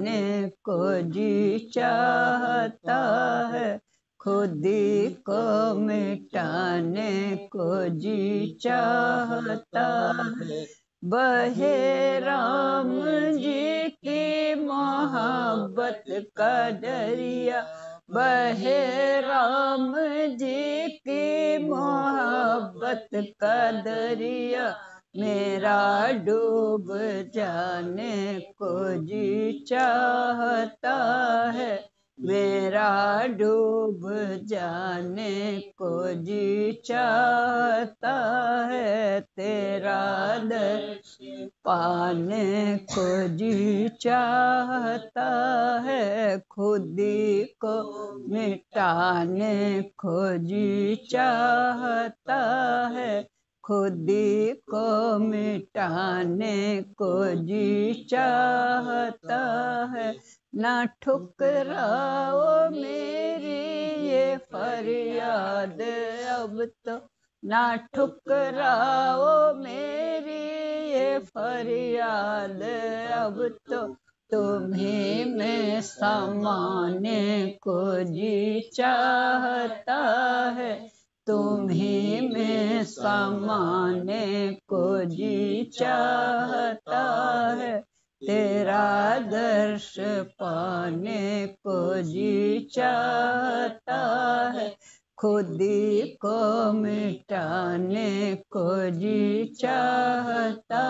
मिटाने को जी चाहता है, खुद ही को मिटाने को जी चाहता है। बहे राम जी की मोहब्बत का दरिया, बहे राम जी की मोहब्बत का दरिया, मेरा डूब जाने को जी चाहता है, मेरा डूब जाने को जी चाहता है। तेरा दर्शन पाने को जी चाहता है, खुद ही को मिटाने को जी चाहता है, खुद ही को मिटाने को जी चाहता है। ना ठुकराओ मेरी ये फरियाद अब तो, ना ठुकराओ मेरी ये फरियाद अब तो, तुम्हीं में समाने को जी चाहता है, तुम्हीं में समाने को जी चाहता है। तेरा दर्श पाने को जी चाहता है, खुद ही को मिटाने को जी चाहता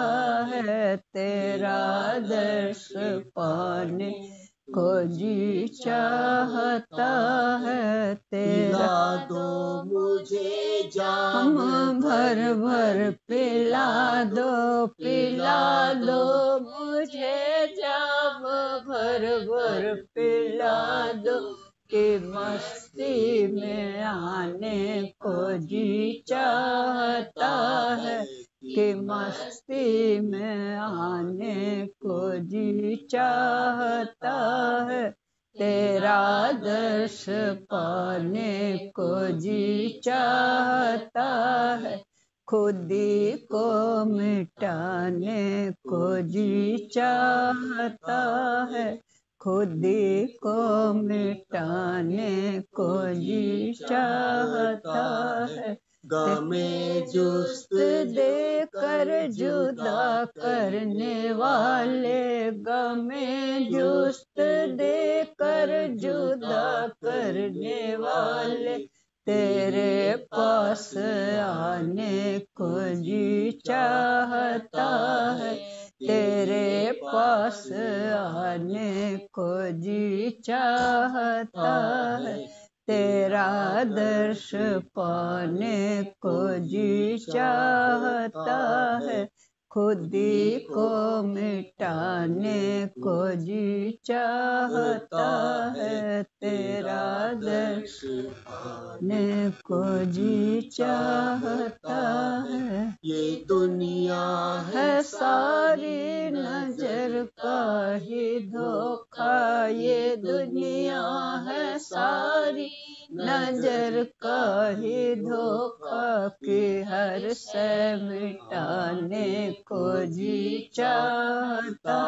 है। तेरा दर्श पाने को जी चाहता है। तेरा दो मुझे जाम भर भर पिला दो मुझे जाम भर भर पिला दो, कि मस्ती में आने को जी चाहता है, कि मस्ती में आने को जी चाहता है। तेरा दर्श पाने को जी चाहता है, खुद ही को मिटाने को जी चाहता है, खुद ही को मिटाने को जी चाहता है। गमे जुस्त देकर जुदा करने वाले, गमे जुस्त देकर जुदा करने वाले, तेरे पास आने को जी चाहता है, तेरे पास आने को जी चाहता है। तेरा दर्श पाने को जी चाहता है, खुद ही को मिटाने को जी चाहता है। तेरा दर्श पाने को जी चाहता है। ये दुनिया है सारी नजर का ही धोखा, ये दुनिया है सारी नजर का ही धोखा, कि हर से मिटाने को जी चाहता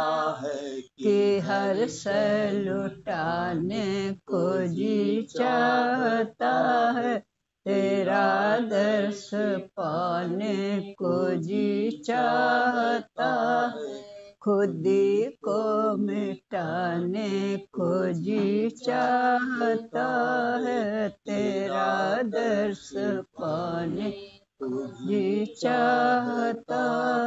है, कि हर से लुटाने को जी चाहता है। तेरा दर्श पाने को जी चाहता है, खुद ही को मिटाने को जी चाहता है। तेरा दर्श पाने को जी चाहता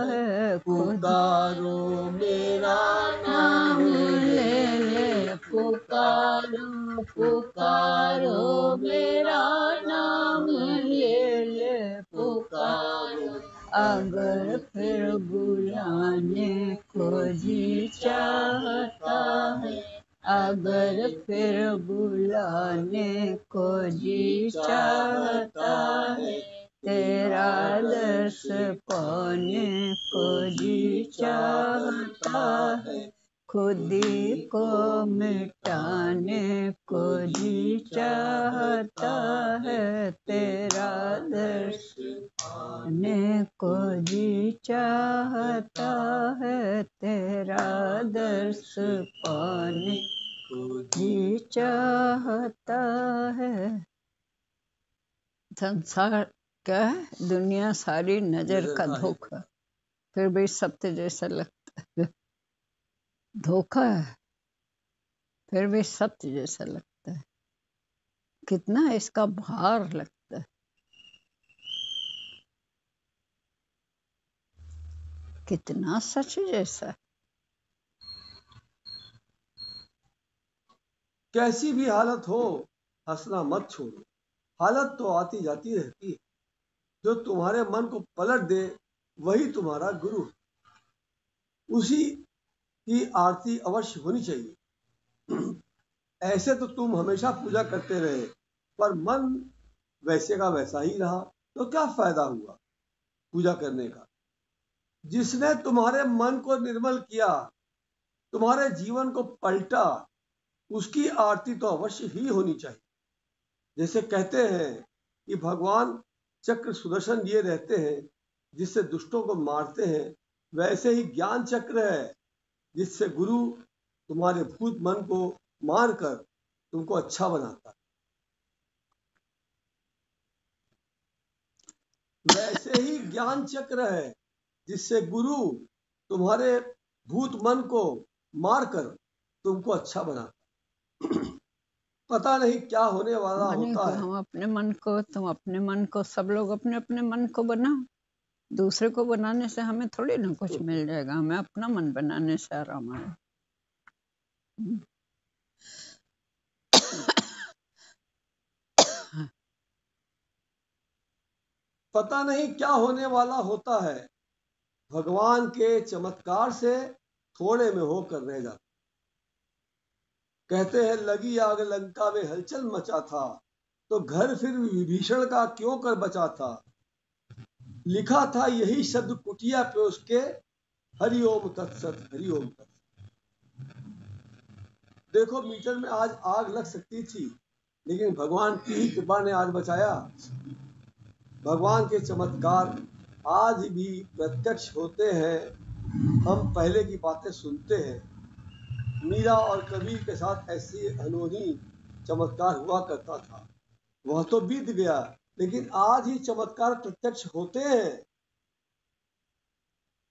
है। पुकारो मेरा नाम ले पुकारो पुकारो मेरा नाम ले पुकारो, अगर फिर बुलाने को जी चाहता है, अगर फिर बुलाने को जी चाहता है। तेरा दर्श पाने को जी चाहता है, खुद ही को मिटाने को जी चाहता है, तेरा दर्श पाने को जी चाहता है, तेरा दर्श पाने को जी चाहता है। संसार क्या है? दुनिया सारी नजर का धोखा, फिर भी सत्य जैसा लगता है। धोखा है फिर भी सत्य जैसा लगता है। कितना इसका भार लगता है, कितना सच जैसा। कैसी भी हालत हो, हंसना मत छोड़ो। हालत तो आती जाती रहती है, जो तुम्हारे मन को पलट दे वही तुम्हारा गुरु है। उसी की आरती अवश्य होनी चाहिए। ऐसे तो तुम हमेशा पूजा करते रहे, पर मन वैसे का वैसा ही रहा, तो क्या फायदा हुआ पूजा करने का। जिसने तुम्हारे मन को निर्मल किया, तुम्हारे जीवन को पलटा, उसकी आरती तो अवश्य ही होनी चाहिए। जैसे कहते हैं कि भगवान चक्र सुदर्शन लिए रहते हैं, जिससे दुष्टों को मारते हैं, वैसे ही ज्ञान चक्र है, जिससे गुरु तुम्हारे भूत मन को मारकर तुमको अच्छा बनाता है। वैसे ही ज्ञान चक्र है, जिससे गुरु तुम्हारे भूत मन को मारकर तुमको अच्छा बनाता। पता नहीं क्या होने वाला होता है। हम अपने मन को, तुम अपने मन को, सब लोग अपने अपने मन को बनाओ। दूसरे को बनाने से हमें थोड़ी ना कुछ मिल जाएगा, हमें अपना मन बनाने से आराम आए। पता नहीं क्या होने वाला होता है, भगवान के चमत्कार से थोड़े में होकर रह जाता। कहते हैं लगी आग लंका में हलचल मचा था, तो घर फिर विभीषण का क्यों कर बचा था। लिखा था यही शब्द कुटिया पे उसके, हरिओम तत्सत हरिओम तत्सत। देखो मीटर में आज आग लग सकती थी, लेकिन भगवान की ही कृपा ने आज बचाया। भगवान के चमत्कार आज भी प्रत्यक्ष होते हैं। हम पहले की बातें सुनते हैं। मीरा और कबीर के साथ ऐसी अनोही चमत्कार हुआ करता था। वह तो बीत गया, लेकिन आज ही चमत्कार प्रत्यक्ष होते हैं।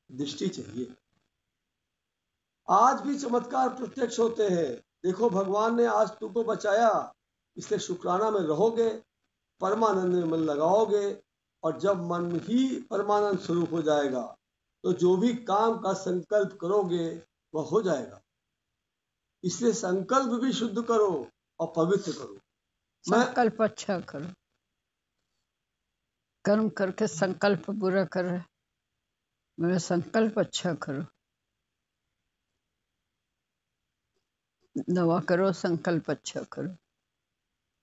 दृष्टि चाहिए। आज भी चमत्कार प्रत्यक्ष होते हैं। देखो भगवान ने आज तुमको बचाया, इसलिए शुक्राना में रहोगे, परमानंद में मन लगाओगे, और जब मन ही परमानंद स्वरूप हो जाएगा, तो जो भी काम का संकल्प करोगे वह हो जाएगा। इसलिए संकल्प भी शुद्ध करो और पवित्र करो। संकल्प अच्छा करो, कर्म करके संकल्प बुरा कर रहे, मेरा संकल्प अच्छा करो। दवा करो, संकल्प अच्छा करो।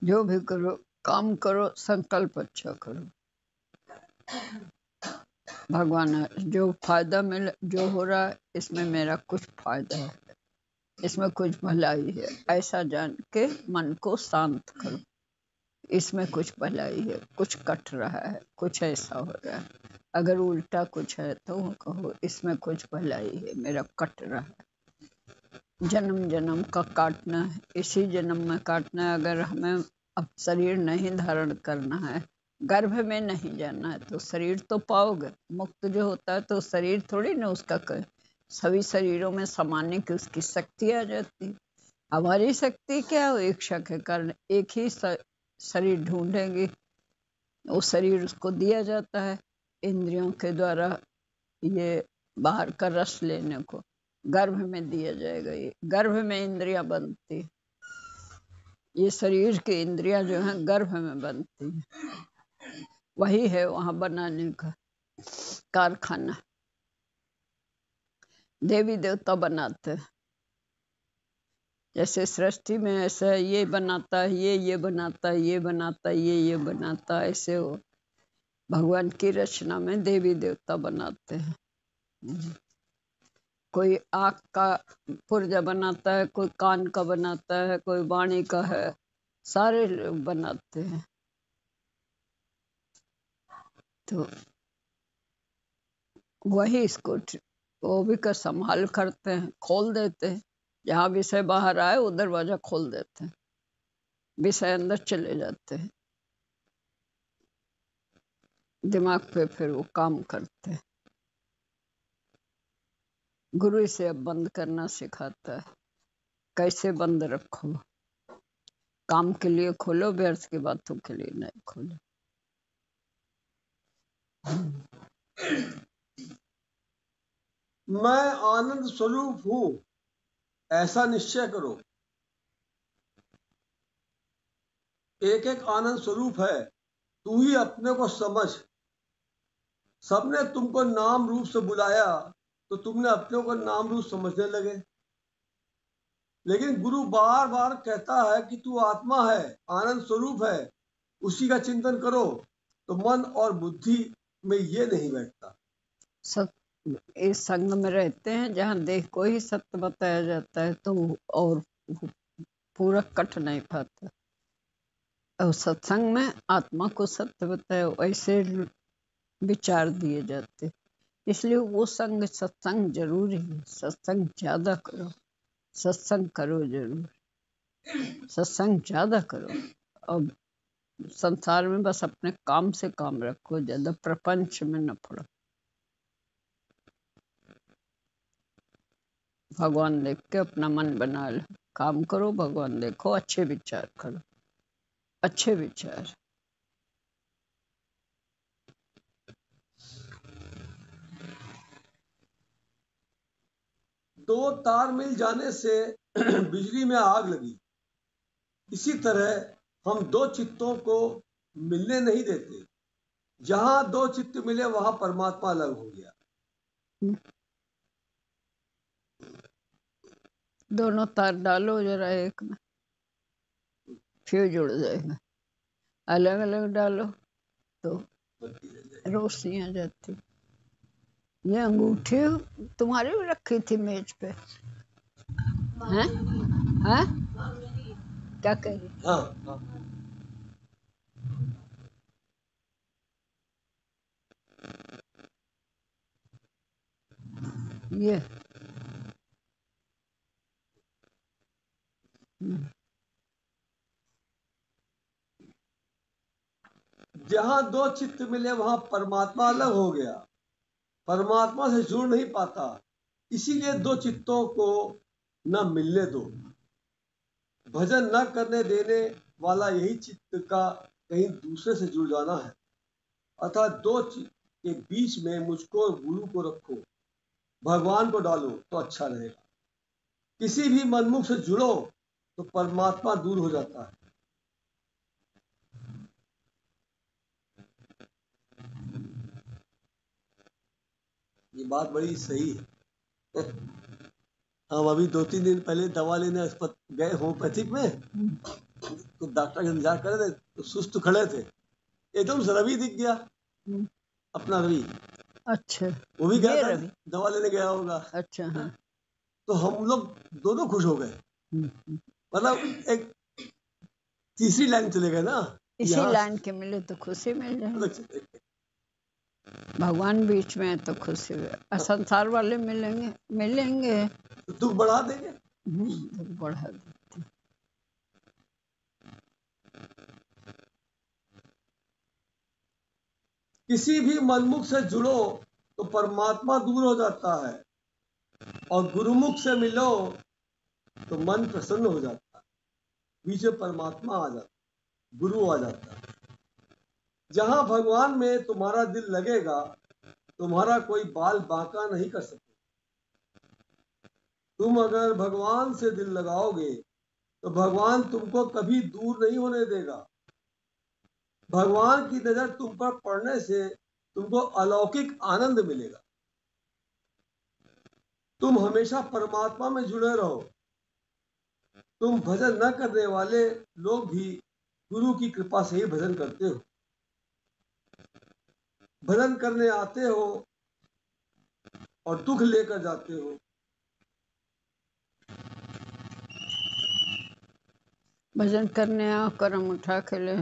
जो भी करो, काम करो, संकल्प अच्छा करो। भगवान जो फायदा मिले, जो हो रहा है इसमें मेरा कुछ फायदा है, इसमें कुछ भलाई है, ऐसा जान के मन को शांत करो। इसमें कुछ भलाई है, कुछ कट रहा है, कुछ ऐसा हो रहा है। अगर उल्टा कुछ है तो कहो इसमें कुछ भलाई है, मेरा कट रहा है। जन्म जन्म का काटना है, इसी जन्म में काटना है। अगर हमें अब शरीर नहीं धारण करना है, गर्भ में नहीं जाना है, तो शरीर तो पाओगे। मुक्त जो होता है तो शरीर थोड़ी ना उसका सभी शरीरों में समाने की उसकी शक्ति आ जाती। हमारी शक्ति क्या हो, इच्छा के कारण एक ही शरीर ढूंढेंगे, वो शरीर उसको दिया जाता है इंद्रियों के द्वारा। ये बाहर का रस लेने को गर्भ में दिया जाएगा। ये गर्भ में इंद्रियां बनती, ये शरीर की इंद्रियां जो हैं गर्भ में बनती हैं। वही है वहां बनाने का कारखाना। देवी देवता बनाते हैं, जैसे सृष्टि में ऐसा ये बनाता है, ये बनाता है, ये बनाता है, ये बनाता है, ऐसे हो भगवान की रचना में देवी देवता बनाते हैं। कोई आँख का पुर्जा बनाता है, कोई कान का बनाता है, कोई वाणी का है, सारे लोग बनाते हैं। तो वही इसको वो भी का संभाल करते हैं, खोल देते हैं। जहाँ विषय बाहर आए वो दरवाजा खोल देते हैं, विषय अंदर चले जाते हैं। दिमाग पे फिर वो काम करते हैं। गुरु इसे अब बंद करना सिखाता है, कैसे बंद रखो। काम के लिए खोलो, व्यर्थ की बातों के लिए नहीं खोलो। मैं आनंद स्वरूप हूं, ऐसा निश्चय करो। एक एक आनंद स्वरूप है, तू ही अपने को समझ। सबने तुमको नाम रूप से बुलाया तो तुमने अपने को नाम रूप समझने लगे। लेकिन गुरु बार बार कहता है कि तू आत्मा है, आनंद स्वरूप है, उसी का चिंतन करो। तो मन और बुद्धि में ये नहीं बैठता। सब इस संग में रहते हैं जहाँ देह को ही सत्य बताया जाता है, तो और पूरा कट नहीं पाता। और सत्संग में आत्मा को सत्य बताया, ऐसे विचार दिए जाते। इसलिए वो संग सत्संग जरूरी है। सत्संग ज्यादा करो, सत्संग करो जरूर, सत्संग ज्यादा करो। और संसार में बस अपने काम से काम रखो, ज्यादा प्रपंच में न पड़ो। भगवान देख के अपना मन बना लो, काम करो, भगवान देखो, अच्छे विचार करो, अच्छे विचार। दो तार मिल जाने से बिजली में आग लगी, इसी तरह हम दो चित्तों को मिलने नहीं देते। जहां दो चित्त मिले वहां परमात्मा अलग हो गया। दोनों तार डालो जरा एक में, फिर जुड़ जाएगा। अलग अलग डालो तो रोशनी आ जाती। ये अंगूठी तुम्हारी भी रखी थी मेज पे, हैं? हैं? क्या कही? हाँ हाँ। ये जहां दो चित्त मिले वहां परमात्मा अलग हो गया। परमात्मा से जुड़ नहीं पाता, इसीलिए दो चित्तों को न मिलने दो। भजन न करने देने वाला यही चित्त का कहीं दूसरे से जुड़ जाना है। अतः दो चित्त के बीच में मुझको और गुरु को रखो, भगवान को डालो तो अच्छा रहेगा। किसी भी मनमुख से जुड़ो तो परमात्मा दूर हो जाता है। ये बात बड़ी सही है। हम अभी 2-3 दिन पहले दवा लेने गए होम्योपैथिक में, तो डॉक्टर का इंतजार कर रहे थे, तो सुस्त खड़े थे, एकदम से रवि दिख गया, अपना रवि। अच्छा, वो भी गया था, रवि दवा लेने गया होगा। अच्छा, हाँ। तो हम लोग दोनों खुश हो गए। मतलब एक तीसरी लाइन चले गए ना, इसी लाइन के मिले तो खुशी मिल जाए। भगवान बीच में है तो खुशी है। संसार वाले मिलेंगे दुख बढ़ा देंगे। दुख बढ़ा देते। किसी भी मनमुख से जुड़ो तो परमात्मा दूर हो जाता है, और गुरुमुख से मिलो तो मन प्रसन्न हो जाता है। बीच में परमात्मा आ जाता, गुरु आ जाता है। जहां भगवान में तुम्हारा दिल लगेगा, तुम्हारा कोई बाल बांका नहीं कर सकता। तुम अगर भगवान से दिल लगाओगे तो भगवान तुमको कभी दूर नहीं होने देगा। भगवान की नजर तुम पर पड़ने से तुमको अलौकिक आनंद मिलेगा। तुम हमेशा परमात्मा में जुड़े रहो। तुम भजन न करने वाले लोग भी गुरु की कृपा से ही भजन करते हो। भजन करने आते हो और दुख लेकर जाते हो। भजन करने आओ, कर्म उठा के ले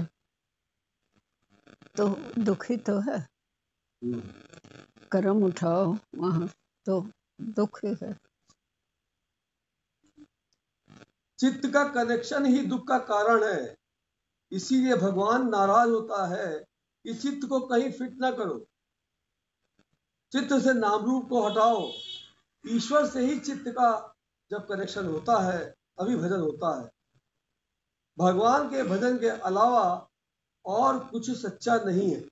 तो दुखी तो है। कर्म उठाओ वहां तो दुखी है। चित्त का कनेक्शन ही दुख का कारण है, इसीलिए भगवान नाराज होता है कि चित्त को कहीं फिट ना करो। चित्त से नाम रूप को हटाओ, ईश्वर से ही चित्त का जब कनेक्शन होता है तभी भजन होता है। भगवान के भजन के अलावा और कुछ सच्चा नहीं है।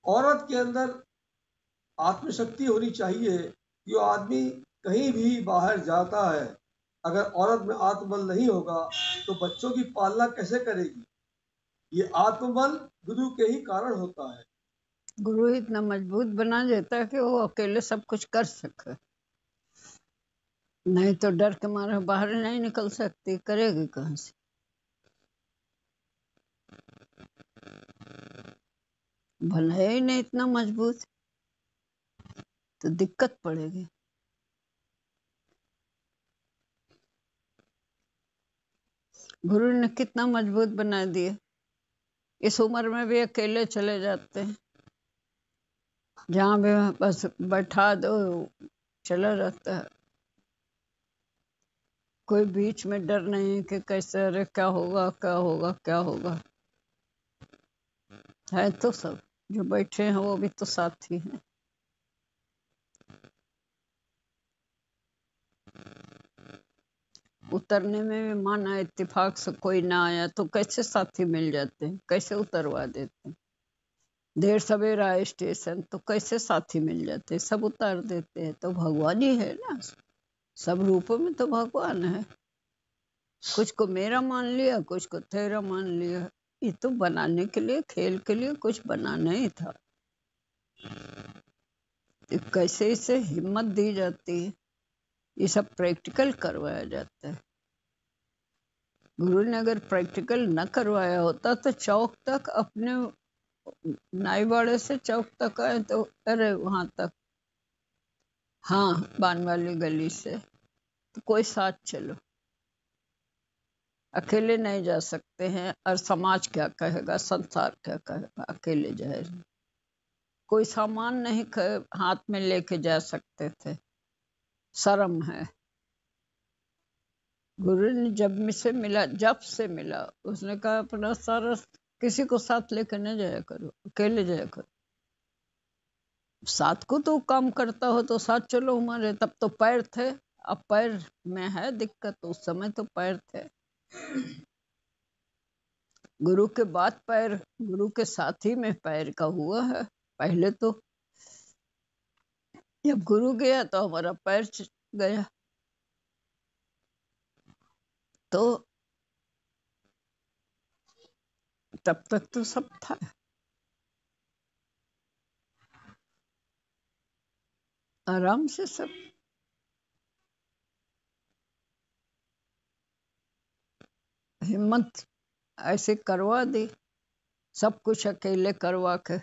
औरत के अंदर आत्मशक्ति होनी चाहिए कि वो आदमी कहीं भी बाहर जाता है, अगर औरत में आत्मबल नहीं होगा तो बच्चों की पालना कैसे करेगी? ये आत्मबल गुरु के ही कारण होता है। गुरु इतना मजबूत बना देता है कि वो अकेले सब कुछ कर सके, नहीं तो डर के मारे बाहर नहीं निकल सकती, करेगी कहाँ से? भला ही नहीं इतना मजबूत तो दिक्कत पड़ेगी। गुरु ने कितना मजबूत बना दिया, इस उम्र में भी अकेले चले जाते हैं, जहाँ भी बस बैठा दो चला जाता है। कोई बीच में डर नहीं कि कैसे, अरे क्या होगा क्या होगा क्या होगा। है तो सब जो बैठे हैं वो भी तो साथी हैं। उतरने में भी माना इत्तेफाक से कोई ना आया तो कैसे साथी मिल जाते हैं, कैसे उतरवा देते हैं। देर सवेर आए स्टेशन तो कैसे साथी मिल जाते हैं, सब उतार देते हैं। तो भगवान ही है ना, सब रूपों में तो भगवान है। कुछ को मेरा मान लिया, कुछ को तेरा मान लिया। ये तो बनाने के लिए, खेल के लिए कुछ बनाना ही था। तो कैसे इसे हिम्मत दी जाती है, ये सब प्रैक्टिकल करवाया जाता है। गुरु ने अगर प्रैक्टिकल न करवाया होता तो चौक तक, अपने नाईवाड़े से चौक तक आए तो अरे वहां तक, हाँ बान वाली गली से, तो कोई साथ चलो, अकेले नहीं जा सकते हैं। और समाज क्या कहेगा, संसार क्या कहेगा, अकेले जाए। कोई सामान नहीं हाथ में लेके जा सकते थे, शर्म है। गुरु ने जब से मिला उसने कहा अपना सारा, किसी को साथ लेकर न जाया करो, अकेले जाया करो। साथ को तो काम करता हो तो साथ चलो हमारे, तब तो पैर थे, अब पैर में है दिक्कत, उस समय तो पैर थे। गुरु के बाद पैर, गुरु के साथी में पैर का हुआ है। पहले तो जब गुरु गया तो हमारा पैर गया, तो तब तक तो सब था। आराम से सब हिम्मत ऐसे करवा दी, सब कुछ अकेले करवा के।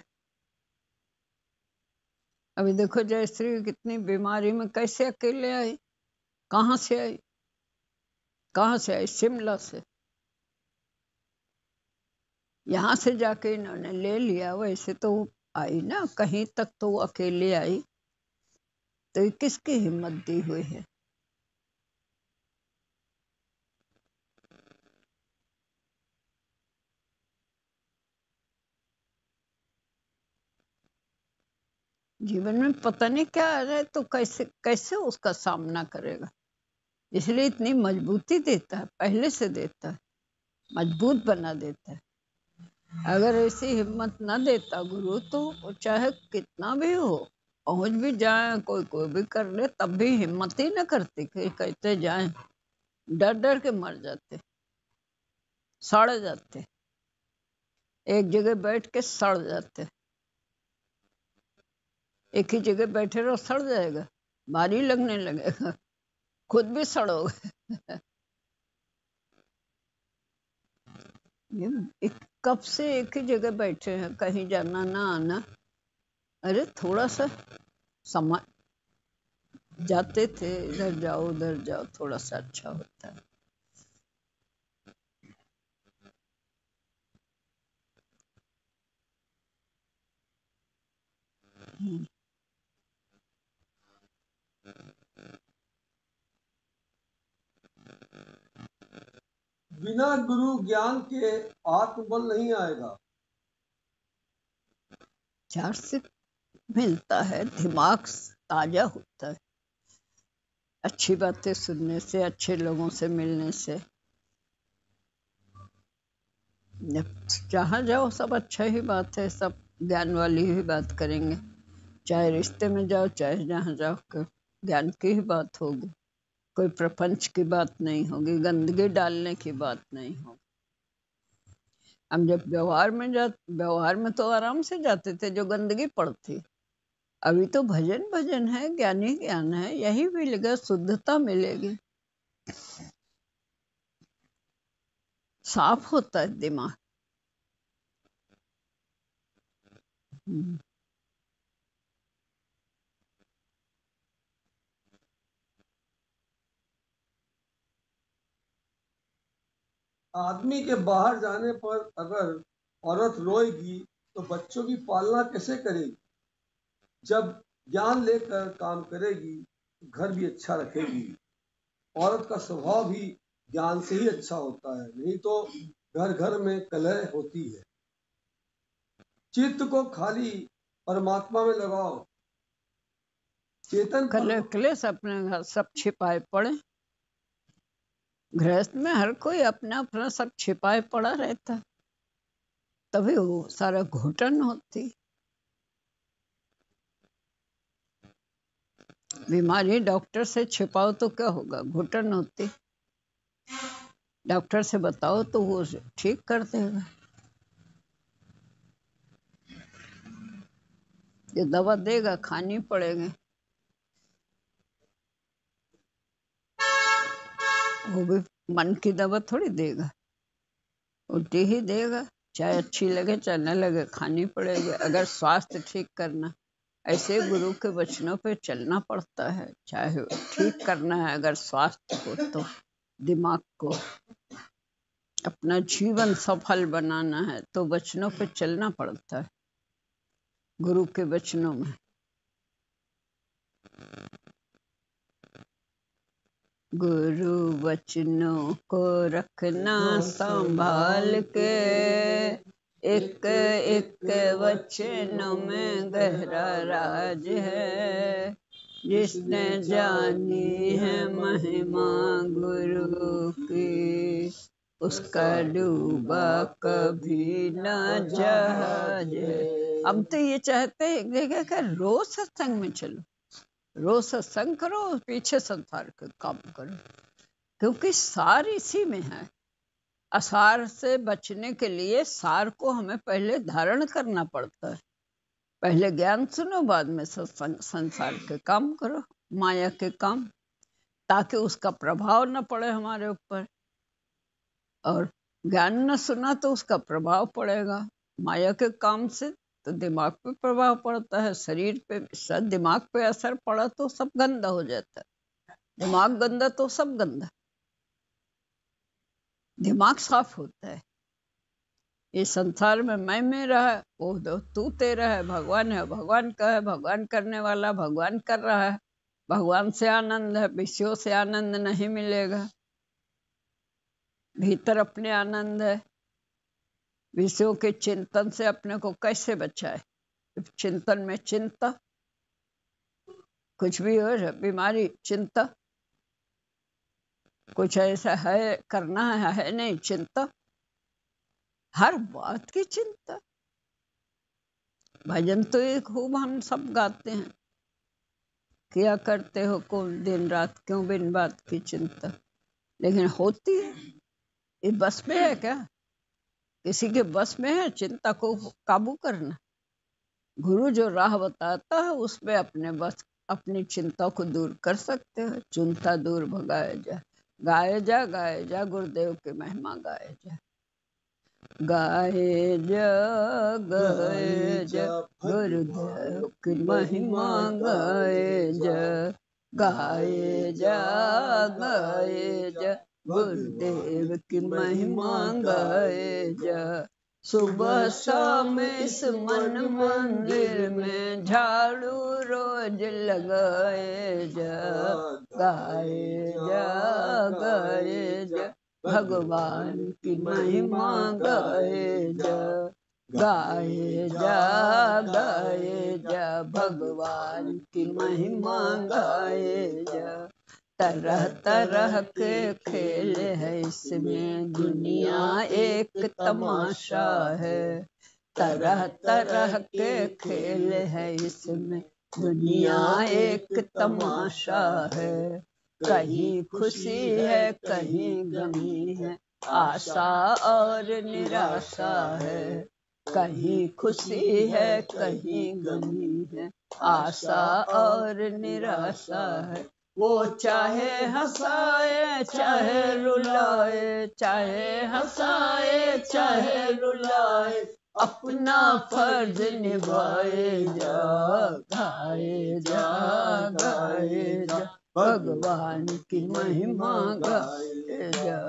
अभी देखो जयश्री कितनी बीमारी में कैसे अकेले आई, कहाँ से आई, कहाँ से आई? शिमला से। यहाँ से जाके इन्होंने ले लिया, वैसे तो आई ना, कहीं तक तो वो अकेले आई। तो ये किसकी हिम्मत दी हुई है? जीवन में पता नहीं क्या आ रहा है, तो कैसे कैसे उसका सामना करेगा। इसलिए इतनी मजबूती देता है, पहले से देता है, मजबूत बना देता है। अगर ऐसी हिम्मत न देता गुरु तो चाहे कितना भी हो, पहुंच भी जाए, कोई कोई भी कर ले, तब भी हिम्मत ही न करती कि कहते जाए, डर डर के मर जाते, सड़ जाते, एक जगह बैठ के सड़ जाते। एक ही जगह बैठे रहो सड़ जाएगा, भारी लगने लगेगा, खुद भी सड़ोगे। कब से एक ही जगह बैठे हैं, कहीं जाना ना आना। अरे थोड़ा सा समय जाते थे, इधर जाओ उधर जाओ, थोड़ा सा अच्छा होता है। बिना गुरु ज्ञान के आत्मबल नहीं आएगा। चार से मिलता है, दिमाग ताजा होता है अच्छी बातें सुनने से, अच्छे लोगों से मिलने से। जब जहाँ जाओ सब अच्छा ही बात है, सब ज्ञान वाली ही बात करेंगे। चाहे रिश्ते में जाओ, चाहे जहाँ जाओ, ज्ञान की ही बात होगी। कोई प्रपंच की बात नहीं होगी, गंदगी डालने की बात नहीं होगी। हम जब व्यवहार में तो आराम से जाते थे, जो गंदगी पड़ती। अभी तो भजन भजन है, ज्ञानी ज्ञान है, यही मिलेगा, शुद्धता मिलेगी, साफ होता है दिमाग। आदमी के बाहर जाने पर अगर औरत रोएगी तो बच्चों की पालना कैसे करेगी? जब ज्ञान लेकर काम करेगी तो घर भी अच्छा रखेगी। औरत का स्वभाव भी ज्ञान से ही अच्छा होता है, नहीं तो घर घर में कलह होती है। चित्त को खाली परमात्मा में लगाओ। चेतन क्लेश अपने घर सब छिपाए पड़े। गृहस्थ में हर कोई अपना अपना सब छिपाए पड़ा रहता, तभी वो सारा घुटन होती। बीमारी डॉक्टर से छिपाओ तो क्या होगा, घुटन होती। डॉक्टर से बताओ तो वो ठीक कर देगा। ये दवा देगा, खानी पड़ेगी। वो भी मन की दवा थोड़ी देगा, उल्टी ही देगा। चाहे अच्छी लगे चाहे न लगे, खानी पड़ेगी अगर स्वास्थ्य ठीक करना। ऐसे गुरु के वचनों पे चलना पड़ता है, चाहे ठीक करना है अगर स्वास्थ्य को, तो दिमाग को अपना जीवन सफल बनाना है तो वचनों पे चलना पड़ता है, गुरु के वचनों में। गुरु वचनों को रखना संभाल के, एक एक वचन में गहरा राज है। जिसने जानी है महिमा गुरु की, उसका डूबा कभी न जहाज है। हम तो ये चाहते हैं कि रोज सत्संग में चलो, रोज सत्संग करो, पीछे संसार के काम करो, क्योंकि सार इसी में है। असार से बचने के लिए सार को हमें पहले धारण करना पड़ता है। पहले ज्ञान सुनो, बाद में सत्संग, संसार के काम करो, माया के काम, ताकि उसका प्रभाव न पड़े हमारे ऊपर। और ज्ञान न सुना तो उसका प्रभाव पड़ेगा माया के काम से, तो दिमाग पे प्रभाव पड़ता है, शरीर पे। सब दिमाग पे असर पड़ा तो सब गंदा हो जाता है। दिमाग गंदा तो सब गंदा। दिमाग साफ होता है। इस संसार में मैं मेरा है, वो तू तेरा है, भगवान है, भगवान का है, भगवान करने वाला भगवान कर रहा है। भगवान से आनंद है, विषयों से आनंद नहीं मिलेगा। भीतर अपने आनंद है। विषयों के चिंतन से अपने को कैसे बचाए? चिंतन में चिंता, कुछ भी हो जाए, बीमारी चिंता, कुछ ऐसा है करना है नहीं, चिंता, हर बात की चिंता। भजन तो एक खूब हम सब गाते हैं, किया करते हो कौन दिन रात, क्यों बिन बात की चिंता। लेकिन होती है, ये बस में है क्या? किसी के बस में है चिंता को काबू करना? गुरु जो राह बताता है उसमें अपने बस अपनी चिंता को दूर कर सकते हो। चिंता दूर भगाए जा, गाए जा, गाए जा, गुरुदेव की महिमा गाए जा, गाए जा, गाए जा, गुरुदेव की महिमा गाए जा, गाए जा, गाए जा, गुरुदेव की महिमा गाए जा। सुबह शाम इस मन मंदिर में झाड़ू रोज लगाए जा, गाए जा गाए जा भगवान की महिमा गाए जा, गाए जा गाए जा भगवान की महिमा गाए जा। तरह तरह के खेल है इसमें दुनिया एक तमाशा है, तरह तरह के खेल है इसमें दुनिया एक तमाशा है। कहीं खुशी है कहीं गमी है, आशा और निराशा है, कहीं खुशी है कहीं गमी है, आशा और निराशा है। वो चाहे हंसाए चाहे रुलाए, चाहे हंसाए चाहे रुलाए, अपना फर्ज निभाए जा, गाए जा गाए जा भगवान की महिमा गाए जा,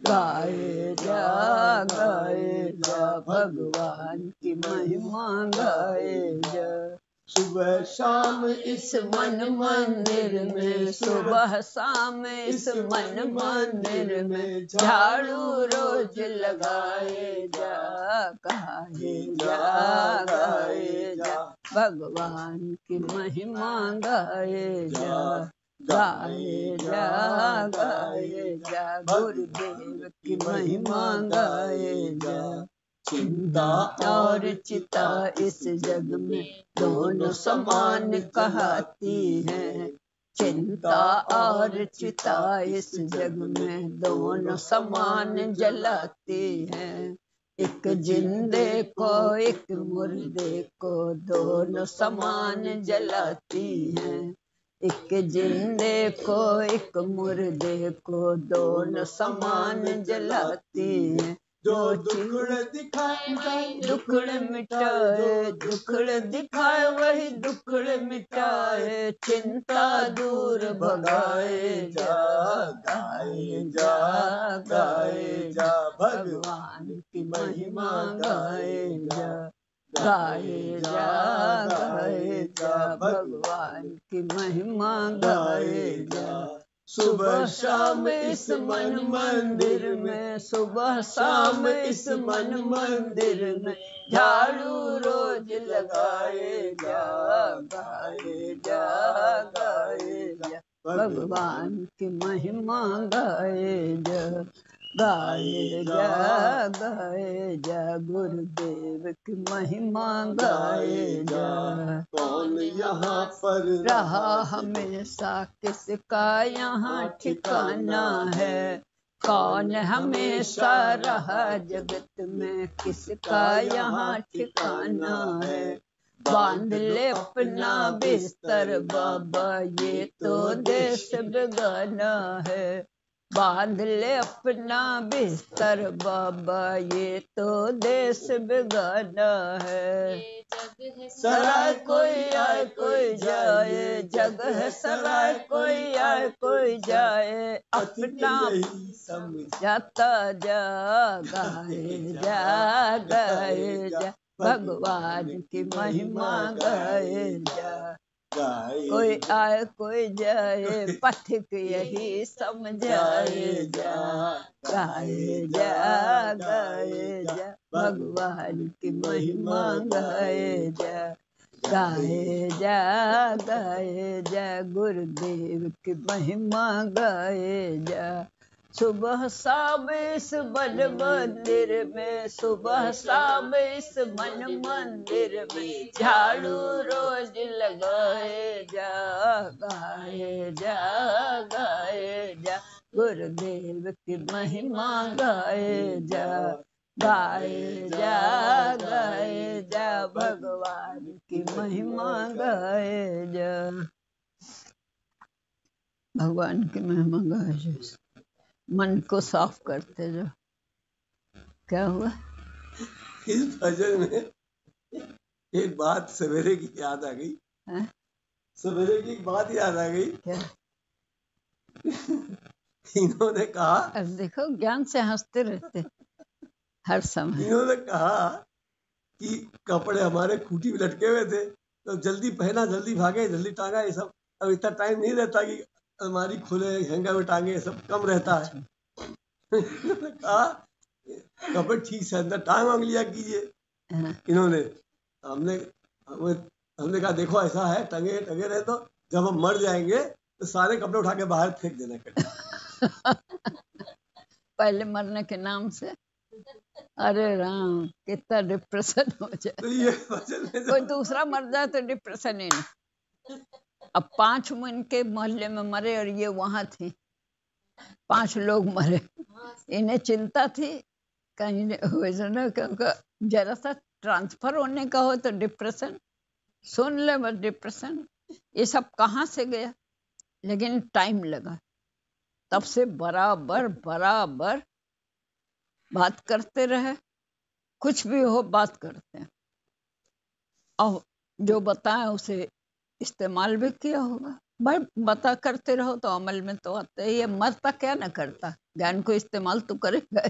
गाए जा गाए जा भगवान की महिमा गाए जा। सुबह शाम इस मन मंदिर में, सुबह शाम इस मन मंदिर में झाड़ू रोज लगाए जा, गाए जा गाए जा भगवान की महिमा गाए जा, गाए जा गाए जा गुरुदेव की महिमा गाए जा। चिंता और चिता इस जग में दोनों समान कहती हैं, चिंता और चिता इस जग में दोनों समान जलाती हैं। एक जिंदे को एक मुर्दे को दोनों समान जलाती हैं, एक जिंदे को एक मुर्दे को दोनों समान जलाती हैं। जो दुखड़ दिखाए वही दुखड़ मिटाए, दुखड़ दिखाए वही दुखड़ मिटाए, चिंता दूर भगाए जा, गाए जा गाए जा भगवान की महिमा गाए जा, गाए जा गाए जा भगवान की महिमा गाए जा। सुबह शाम इस मन मंदिर में, सुबह शाम इस मन मंदिर में झाड़ू रोज लगाए जा, गाए जा गाए जा भगवान की महिमा गाए जा, गाए जा गाए जा गुरुदेव की महिमा गाए जा। कौन यहाँ पर रहा हमेशा किसका यहाँ ठिकाना है, कौन हमेशा रहा जगत में किसका यहाँ ठिकाना है। बांध ले अपना बिस्तर बाबा ये तो देश बेगाना है, बांध ले अपना बिस्तर बाबा ये तो देश बेगाना है। सराय कोई आए कोई जाए, जग है सराय कोई आए कोई जाए, अपना समझाता जा, गाए जा गाए जा भगवान की महिमा गाए जा। कोई आए कोई जाए पथिक यही समझाए जा, गाए जा गाए जा भगवान की महिमा गाए जा, गाए जा गाए जा गुरुदेव की महिमा गाए जा। सुबह शाम इस मन मंदिर में, सुबह शाम इस मन मंदिर में झाड़ू रोज लगाए जा, गाए जा गाए जा गुरुदेव की महिमा गाए जा, गाए जा गाए जा भगवान की महिमा गाए जा, भगवान की महिमा गाए जा। मन को साफ करते जाओ। क्या हुआ? इस भजन में एक बात सवेरे की याद आ गई। सवेरे की एक बात याद आ गई। क्या? इन्होंने कहा, अब देखो ज्ञान से हंसते रहते। हर समय। इन्होंने कहा कि कपड़े हमारे खूंटी में लटके हुए थे, तो जल्दी पहना, जल्दी भागे, जल्दी टांगा, ये सब। अब इतना टाइम नहीं रहता कि अलमारी खोले, हैंगर में टांगे, ये सब कम रहता है। इन्होंने कहा कपड़े ठीक से अंदर टांग वांग लिया कीजिए। इन्होंने हमने हमने कहा देखो ऐसा है, टंगे टंगे रहे तो जब हम मर जाएंगे तो सारे कपड़े उठा के बाहर फेंक देना कर। पहले मरने के नाम से। अरे राम, कितना डिप्रेशन हो जाए। तो ये वचन कोई दूसरा मर जाए तो डिप्रेशन ही नहीं। अब 5 इनके मोहल्ले में मरे और ये वहां थी, 5 लोग मरे। इन्हें चिंता थी कहीं जरा सा ट्रांसफर होने का हो तो डिप्रेशन, सुन ले बस डिप्रेशन, ये सब कहाँ से गया। लेकिन टाइम लगा, तब से बराबर बराबर बात करते रहे, कुछ भी हो बात करते हैं, और जो बताए उसे इस्तेमाल भी किया होगा। भाई बता करते रहो तो अमल में तो आते ही है। मरता क्या न करता, ज्ञान को इस्तेमाल तो करेगा।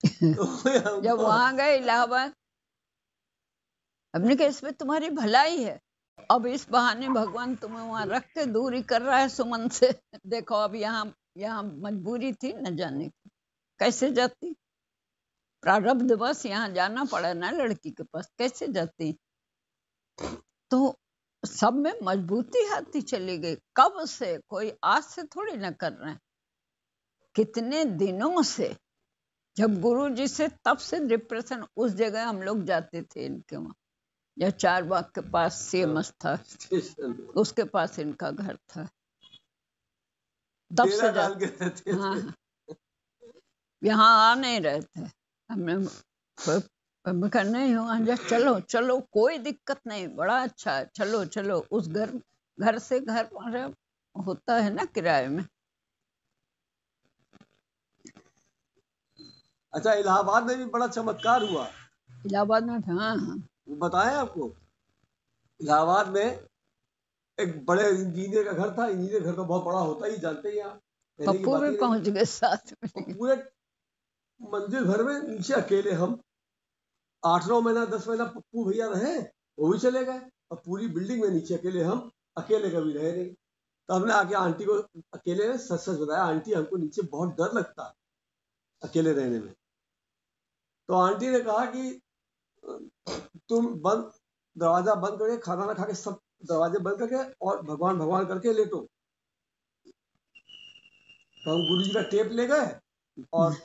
जब वहां गए इलाहाबाद, हमने कहा इसमें तुम्हारी भलाई है, अब इस बहाने भगवान तुम्हें वहां रख के दूरी कर रहा है सुमन से। देखो अब यहाँ मजबूरी थी न जाने की, कैसे जाती, प्रारब्ध बस यहाँ जाना पड़ा ना लड़की के पास, कैसे जाती। तो सब में मजबूती आती चली गई। कब से, कोई आज से थोड़ी ना कर रहे हैं, कितने दिनों से, जब गुरु जी से, तब से डिप्रेशन। उस जगह हम लोग जाते थे इनके वहां, या 4 बाग के पास सीएमएस था, उसके पास इनका घर था, तब से जाते। हाँ, यहाँ आ नहीं रहे थे। हमने कहा नहीं हो, चलो चलो कोई दिक्कत नहीं, बड़ा अच्छा है, चलो चलो। उस घर से घर होता है ना किराए में। अच्छा, इलाहाबाद में भी बड़ा चमत्कार हुआ। इलाहाबाद में, हाँ हाँ, बताएं आपको। इलाहाबाद में एक बड़े इंजीनियर का घर था। इंजीनियर घर तो बहुत बड़ा होता ही, जानते ही आप, पप्पू भी पहुंच गए साथ में। पूरे मंदिर भर में नीचे अकेले हम, 8-9 महीना 10 महीना पप्पू भैया रहे, वो भी चले गए, और पूरी बिल्डिंग में नीचे अकेले हम, अकेले कभी रहे नहीं। तो हमने आके आंटी को अकेले में सच सच बताया, आंटी हमको नीचे बहुत डर लगता अकेले रहने में। तो आंटी ने कहा कि तुम दरवाजा बंद करके, खाना ना खा के, सब दरवाजे बंद करके और भगवान भगवान करके लेटो। तो हम गुरु जी का टेप ले गए, और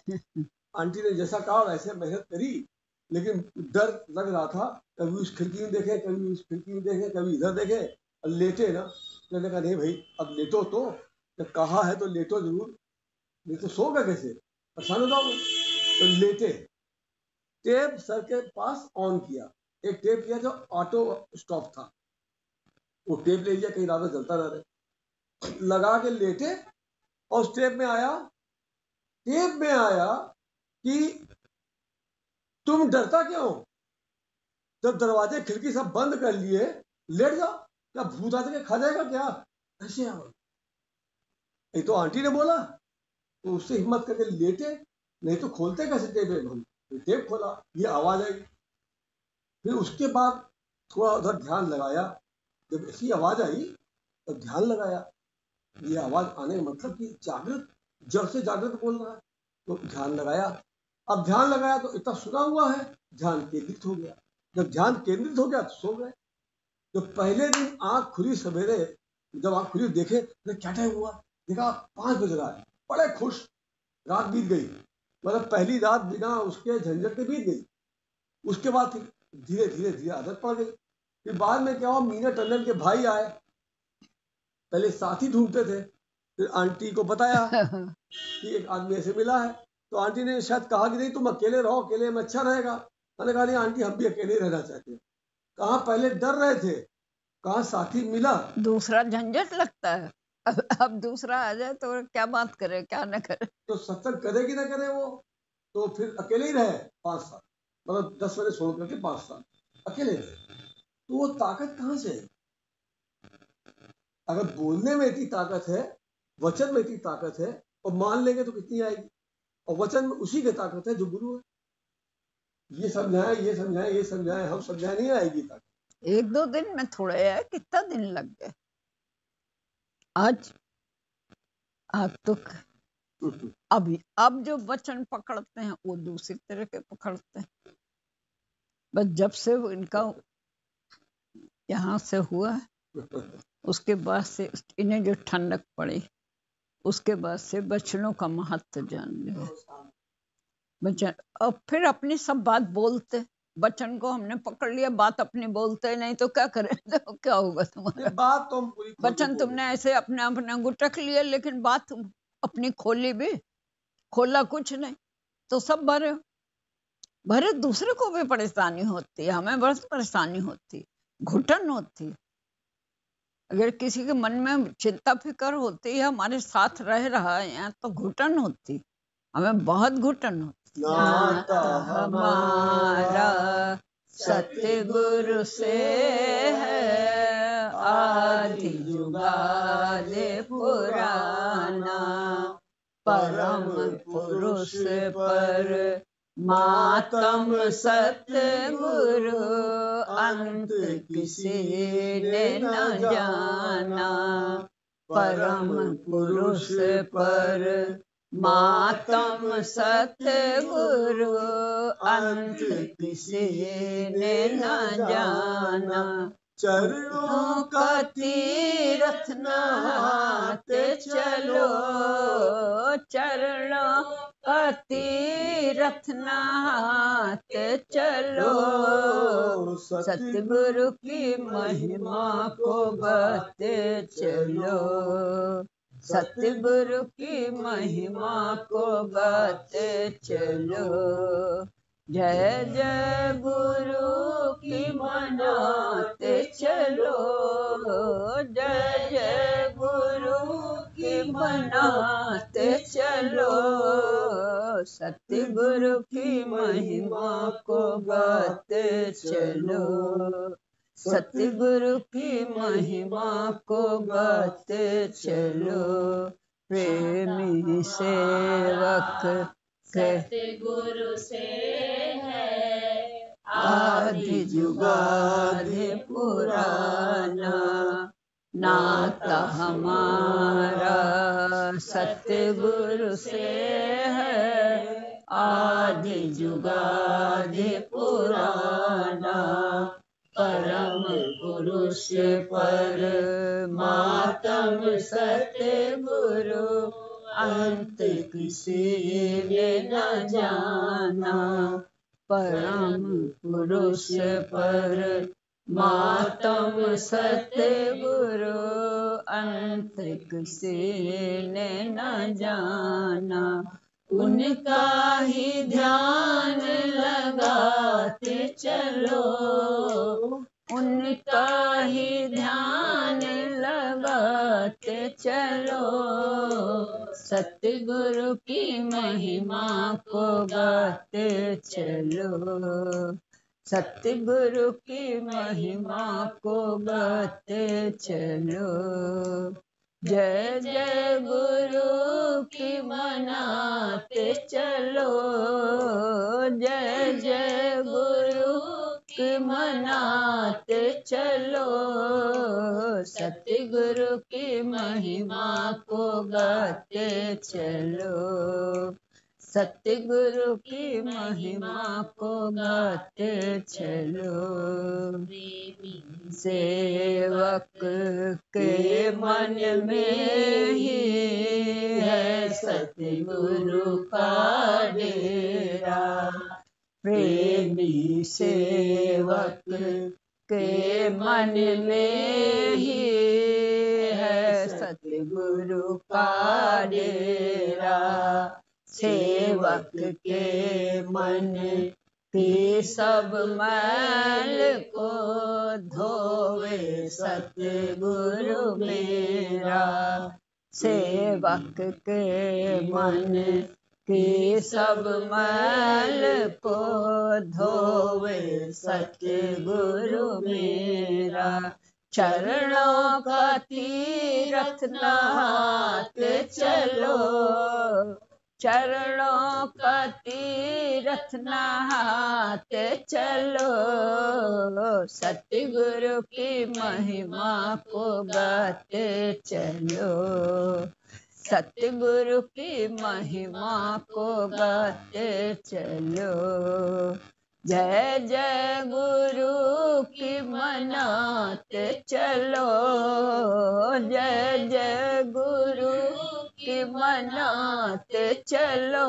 आंटी ने जैसा कहा वैसे मेहनत करी, लेकिन डर लग रहा था। कभी उस खिड़की में देखे, कभी उस खिड़की में देखे, कभी इधर देखे, और लेटे ना। मैंने कहा नहीं भाई, अब लेटो तो, जब कहा है तो लेटो जरूर, नहीं तो सोगा कैसे, परेशान हो जाओगे। तो लेटे, टेप सर के पास ऑन किया, एक टेप किया जो ऑटो स्टॉप था, वो टेप ले लिया, कहीं ज्यादा जलता ना रहे, लगा के लेटे। और उस टेप में आया कि तुम डरता क्यों, जब दरवाजे खिड़की सब बंद कर लिए, लेट जाओ, क्या भूत आ के खा जाएगा क्या, ऐसे आओ। ये तो आंटी ने बोला, तो उससे हिम्मत करके लेटे, नहीं तो खोलते कैसे टेप, हम टेप खोला, ये आवाज आई। फिर उसके बाद थोड़ा उधर ध्यान लगाया, जब ऐसी आवाज आई तो ध्यान लगाया, ये आवाज आने का मतलब कि जागृत, जड़ से जागृत बोल रहा है। तो ध्यान लगाया, अब ध्यान लगाया तो इतना सुना हुआ है, ध्यान केंद्रित हो गया। जब ध्यान केंद्रित हो गया तो सो गए। तो पहले दिन आंख खुली सवेरे, जब आंख खुली देखे तो क्या टाइम हुआ, देखा 5 बज रहा है, बड़े खुश, रात बीत गई। मतलब पहली रात बिना उसके झंझट के बीत गई। उसके बाद धीरे धीरे धीरे आदत पड़ गई। फिर बाद में क्या हुआ, मीना टंडन के भाई आए, पहले साथी ढूंढते थे, फिर आंटी को बताया कि एक आदमी ऐसे मिला है। तो आंटी ने शायद कहा कि नहीं तुम अकेले रहो, अकेले में अच्छा रहेगा। मैंने कहा नहीं आंटी, हम भी अकेले रहना चाहते हैं। कहाँ पहले डर रहे थे, कहाँ साथी मिला। दूसरा झंझट लगता है, अब दूसरा आ जाए तो क्या बात करे क्या न करे। तो सत्संग करे कि ना करे वो, तो फिर अकेले ही रहे 5 साल, मतलब 10 महीने छोड़ करके 5 साल अकेले रहे। तो वो ताकत कहाँ से है? अगर बोलने में इतनी ताकत है, वचन में इतनी ताकत है, और मान लेंगे तो कितनी आएगी। और वचन में उसी की ताकत है जो गुरु है। ये समझाए ये समझाए ये समझाए, हम समझाए नहीं आएगी ताकत। 1-2 दिन में थोड़े है, कितना दिन लग गए। आज आप तो अभी अब जो वचन पकड़ते हैं वो दूसरी तरह के पकड़ते हैं। बस जब से इनका यहाँ से हुआ उसके बाद से इन्हें जो ठंडक पड़ी, उसके बाद से वचनों का महत्व जान लिया। वचन और फिर अपनी सब बात बोलते, वचन को हमने पकड़ लिया, बात अपनी बोलते नहीं तो क्या करें। तो क्या होगा तुम्हारा? बात तो हम पूरी वचन तुमने ऐसे अपने अपना गुटक लिया, लेकिन बात अपनी खोली भी, खोला कुछ नहीं तो सब भरे भरे। दूसरे को भी परेशानी होती है, हमें बहुत परेशानी होती, घुटन होती। अगर किसी के मन में चिंता फिक्र होती है, हमारे साथ रह रहा है यहाँ, तो घुटन होती, हमें बहुत घुटन होती। नाता हमारा सतगुरु से है, आदि जुगादि पुराना, परम पुरुष पर मातम सतगुरु, अंत किसी ने न जाना। परम पुरुष पर मातम सतगुरु, अंत किसी ने न जाना। चरणों का तीरथ नहाते चलो, चरणों का तीरथ नहाते चलो, सतगुरु की महिमा को गाते चलो, सतगुरु की महिमा को गाते चलो। जय जय गुरु की मनाते चलो, जय जय गुरु की मनाते चलो, सतगुरु की महिमा को गाते चलो, सतगुरु की महिमा को गाते चलो। प्रेमी सेवक सतगुरु से है, आदि जुगादि पुराना, नाता हमारा सतगुरु से है, आदि जुगादि पुराना, परम पुरुष पर मातम सतगुरु, अंत किसी ने न जाना। परम पुरुष पर मातम सतगुरु, अंत किसी ने न जाना। उनका ही ध्यान लगाते चलो, उनका ही ध्यान लगाते चलो, सतगुरु की महिमा को गाते चलो, सतगुरु की महिमा को गाते चलो। जय जय गुरु की मनाते चलो, जय जय गुरु की मनाते चलो, सतगुरु की महिमा को गाते चलो, सतगुरु की महिमा को गाते चलो। सेवक के मन में ही है सतगुरु का डेरा, प्रेमी सेवक के मन में ही है सतगुरु का डेरा। सेवक के मन की सब मैल को धोवे सतगुरु मेरा, सेवक के मन की सब मैल को धोवे सतगुरु मेरा। चरणों का तीरथ नहाते चलो, चरणों का तीरथ नहाते चलो, सतगुरु की महिमा को गाते चलो, सतगुरु की महिमा को गाते चलो। जय जय गुरु की मनाते चलो, जय जय गुरु की मनाते चलो,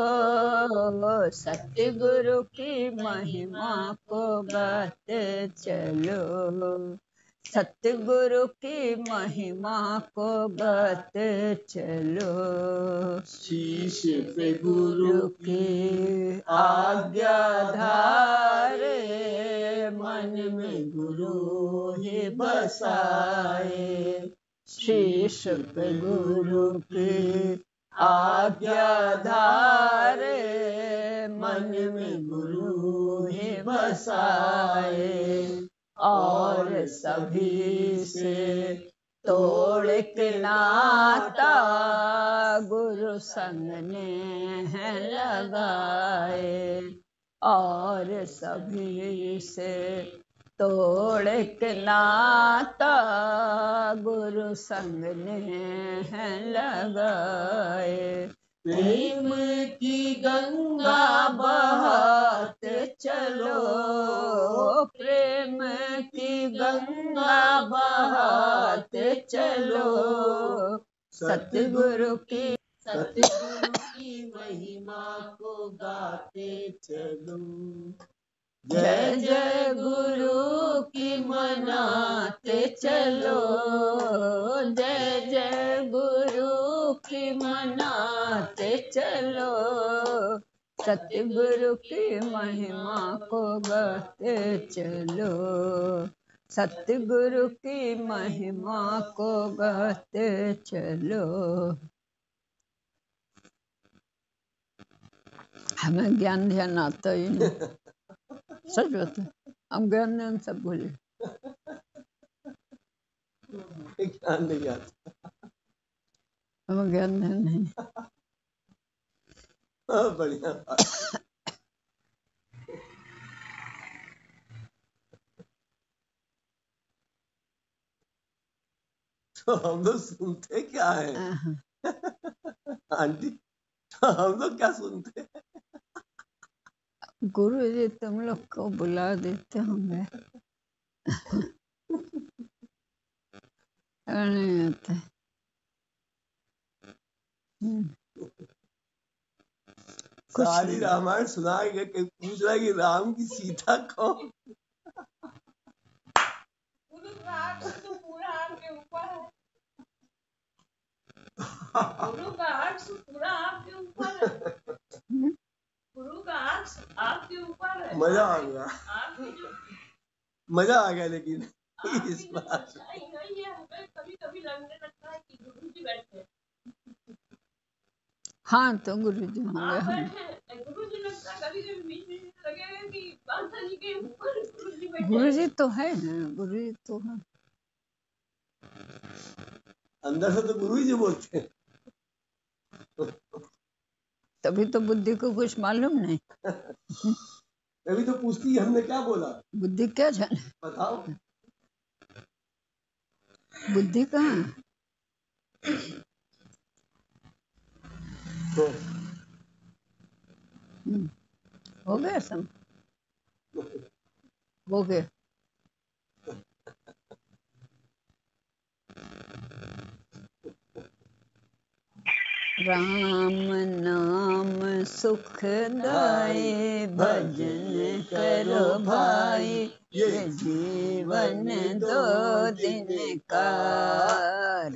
सतगुरु की महिमा को गाते चलो, सतगुरु की महिमा को गाते चलो। शीश पे गुरु की आज्ञा धारे, मन में गुरु ही बसाए, शीश पे गुरु की आज्ञा धारे, मन में गुरु ही बसाए, और सभी से तोड़ के नाता गुरु संग ने है लगाए, और सभी से तोड़ के नाता गुरु संग ने है लगाए। प्रेम की गंगा बहाते चलो, प्रेम की गंगा बहाते चलो, सतगुरु की महिमा को गाते चलो। जय जय गुरु की मनाते चलो, जय जय गुरु की मनाते चलो, सतगुरु की महिमा को गाते चलो, सतगुरु की महिमा को गाते चलो। हमें ज्ञान ध्यान आता ही नहीं, सच बात है, हम ज्ञान ध्यान सब भूले, ज्ञान नहीं आता, हमें ज्ञान ध्यान नहीं। बढ़िया बात। तो हम लोग सुनते क्या है आंटी, तो हम लोग क्या सुनते हैं? गुरु जी तुम लोग को बुला देते होंगे, नहीं आता। सारी रामायण सुना के पूछ रहा है कि राम की सीता कौन? गुरु का अर्थ तो पूरा आपके ऊपर है, गुरु का अर्थ पूरा आपके ऊपर है, गुरु का अर्थ आपके ऊपर है। मजा आ गया, आपकी जो मजा आ गया, लेकिन इस बात नहीं है, हमें कभी कभी लगने लगता है कि गुरु जी बैठे, हाँ तो गुरु जी होंगे आप हम। बैठे, गुरु जी लगता है कभी कभी बीच में लगेगा कि बांधा जी के ऊपर गुरु जी बैठे। गुरु जी तो है ना, गुरु जी तो है, अंदर से तो गुरु जी बोलते हैं। तभी तो बुद्धि को कुछ मालूम नहीं। तभी तो पूछती है हमने क्या बोला, बुद्धि क्या जाने, बताओ। बुद्धि कहाँ? हो गया सब, हो गया। राम नाम सुखदाई, भजन करो भाई, ये जीवन दो दिन का।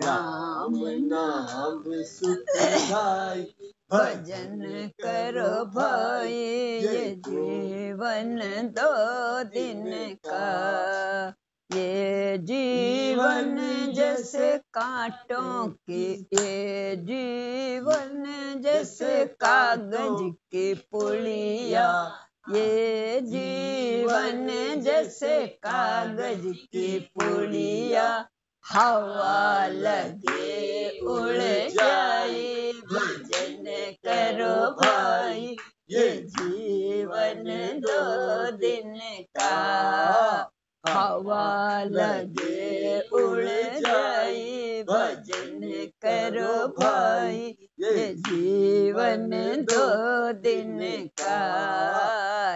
राम नाम सुखदाई, भजन करो भाई, ये जीवन दो दिन का। ये जीवन जैसे कांटों की, ये जीवन जैसे कागज की पुड़िया, ये जीवन जैसे कागज की पुड़िया। हवा लगे उड़ जाए, भजन करो भाई, ये जीवन 2 दिन का। हवा लगे उड़ जाए, भजन करो भाई, ये जीवन 2 दिन का।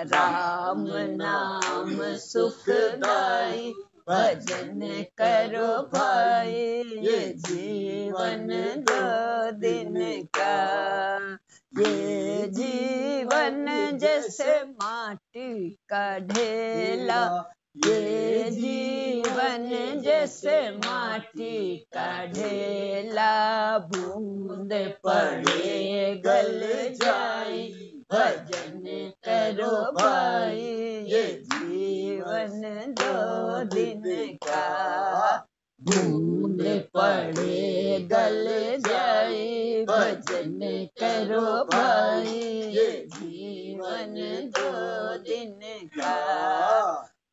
राम नाम सुखदाई, भजन करो भाई, ये जीवन 2 दिन का। ये जीवन जैसे माटी का ढेला, ये जीवन जैसे माटी का ढेला। बूंद पड़े गल जाए, भजन करो भाई, ये जीवन 2 दिन का। बूंद पड़े गल जाए, भजन करो भाई, ये जीवन 2 दिन का।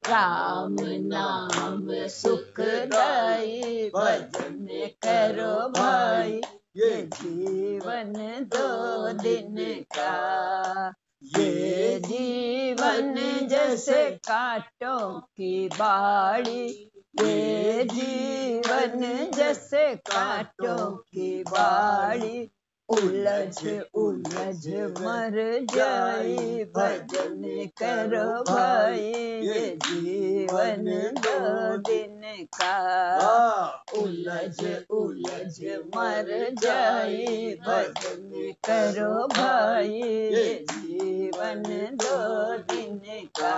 राम नाम सुखदाई, भजन करो भाई, ये जीवन 2 दिन का। ये जीवन जैसे कांटों की बाड़ी, ये जीवन जैसे कांटों की बाड़ी। उलझ उलझ मर जाए, भजन करो भाई, ये जीवन 2 दिन का। उलझ उलझ मर जाए, भजन करो भाई, ये जीवन 2 दिन का।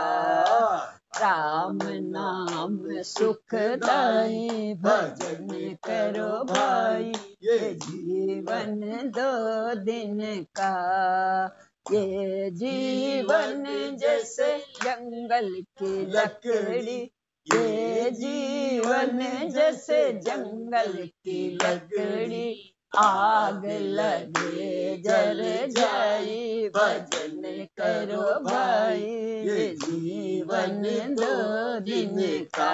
राम नाम सुखदाई, भजन करो भाई, ये जीवन 2 दिन का। ये जीवन जैसे जंगल की लकड़ी, ये जीवन जैसे जंगल की लकड़ी। आग लगे जर जाए, भजन करो भाई, ये जीवन 2 दिन का।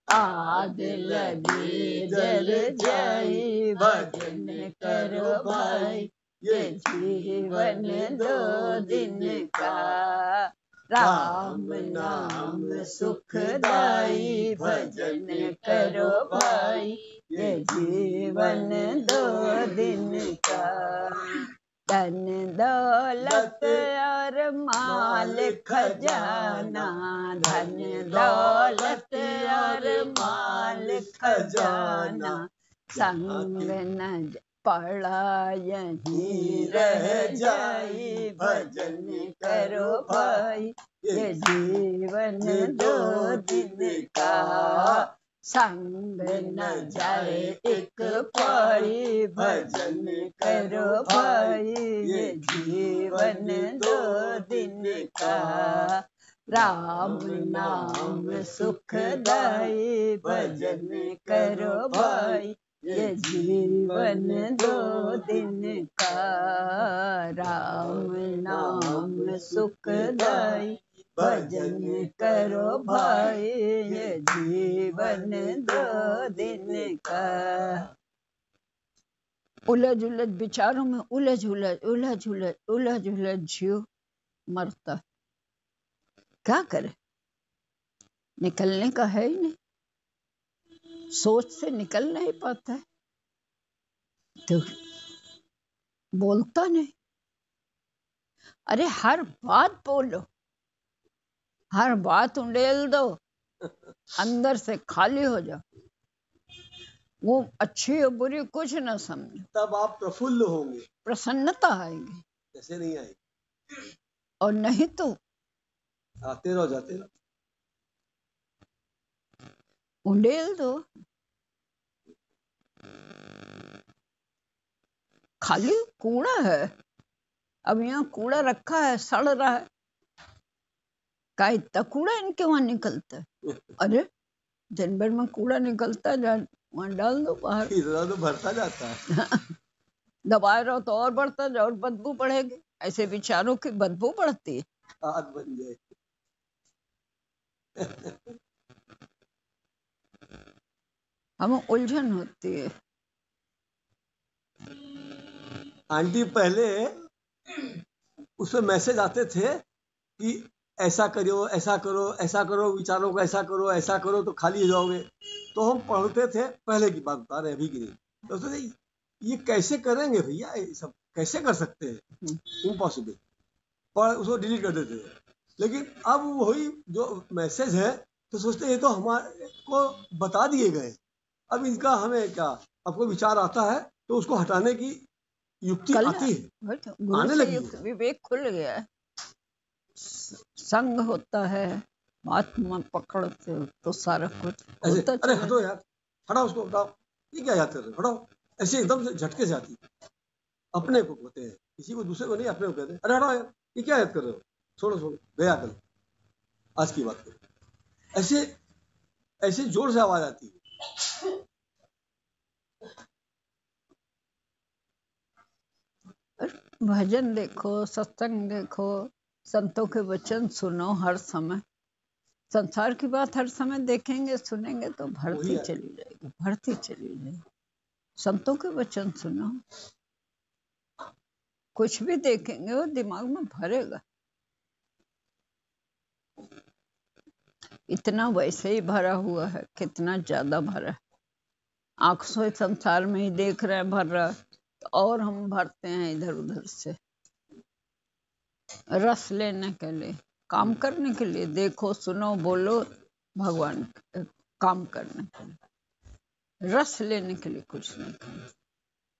आग लगे जर जाए, भजन करो भाई, ये जीवन 2 दिन का। राम नाम सुखदाई, भजन करो भाई, ये जीवन 2 दिन का। धन दौलत और माल खजाना, धन दौलत और माल खजाना। संग न पड़ा यहीं रह जाए, भजन करो भाई, ये जीवन 2 दिन का। संग न जाए एक पौड़ी, भजन करो भाई, ये जीवन 2 दिन का। राम नाम सुखदाई, भजन करो भाई, ये जीवन 2 दिन का। राम नाम सुखदाई, भजन करो भाई, ये जीवन 2 दिन का। उलझ उलझ विचारों में उलझ उलझ जीव मरता। क्या करे, निकलने का है ही नहीं, सोच से निकल नहीं पाता है, तो बोलता नहीं। अरे हर बात बोलो, हर बात उंडेल दो, अंदर से खाली हो जाओ। वो अच्छी और बुरी कुछ न समझो, तब आप प्रफुल्ल होंगे, प्रसन्नता आएगी। ऐसे नहीं आएगी। और नहीं तो आते रहो जाते रहो, उंडेल दो। खाली कूड़ा है, अब यहाँ कूड़ा रखा है, सड़ रहा है। का इतना कूड़ा इनके वहां निकलता है। अरे दिन भर में कूड़ा निकलता है, वहां डाल दो बाहर। इतना तो भरता जाता है। दबाए रहो तो और बढ़ता जाए और बदबू बढ़ेगी। ऐसे विचारों की बदबू बढ़ती है। आग बन जाए। हमें उलझन होती है। आंटी पहले उसमें मैसेज आते थे कि ऐसा करो, ऐसा करो, ऐसा करो, विचारों को ऐसा करो तो खाली हो जाओगे। तो हम पढ़ते थे, पहले की बात बता रहे हैं, अभी की नहीं। तो सोचते ये कैसे करेंगे भैया, ये सब कैसे कर सकते हैं, इम्पॉसिबल। पढ़ उसको डिलीट कर देते थे। लेकिन अब वही जो मैसेज है तो सोचते हैं ये तो हमारे को बता दिए गए, अब इनका हमें क्या, आपको विचार आता है तो उसको हटाने की युक्ति आती है, गुरु आने से लगी युक्त है। विवेक खुल गया है। संग होता है, आत्मा पकड़ते हो तो सारा कुछ ऐसे होता अरे चला हटो यार, हटाओ उसको, हटाओ, ये क्या याद कर रहे हो, हटाओ। ऐसे एकदम से झटके से आती, अपने को कहते हैं, किसी को दूसरे को नहीं, अपने को कहते हैं, अरे हटाओ यार, ये क्या याद कर रहे हो, छोड़ो छोड़ो, गया कल, आज की बात करो। ऐसे ऐसे जोर से आवाज आती है। भजन देखो, सत्संग देखो, संतों के वचन सुनो हर समय। संसार की बात हर समय देखेंगे सुनेंगे तो भरती चली जाएगी, भरती चली जाएगी। संतों के वचन सुनो, कुछ भी देखेंगे वो दिमाग में भरेगा। इतना वैसे ही भरा हुआ है, कितना ज्यादा भरा है। आंख से संसार में ही देख रहे हैं भर रहा, तो और हम भरते हैं इधर उधर से। रस लेने के लिए, काम करने के लिए देखो सुनो बोलो, भगवान काम करने के लिए, रस लेने के लिए कुछ नहीं करना।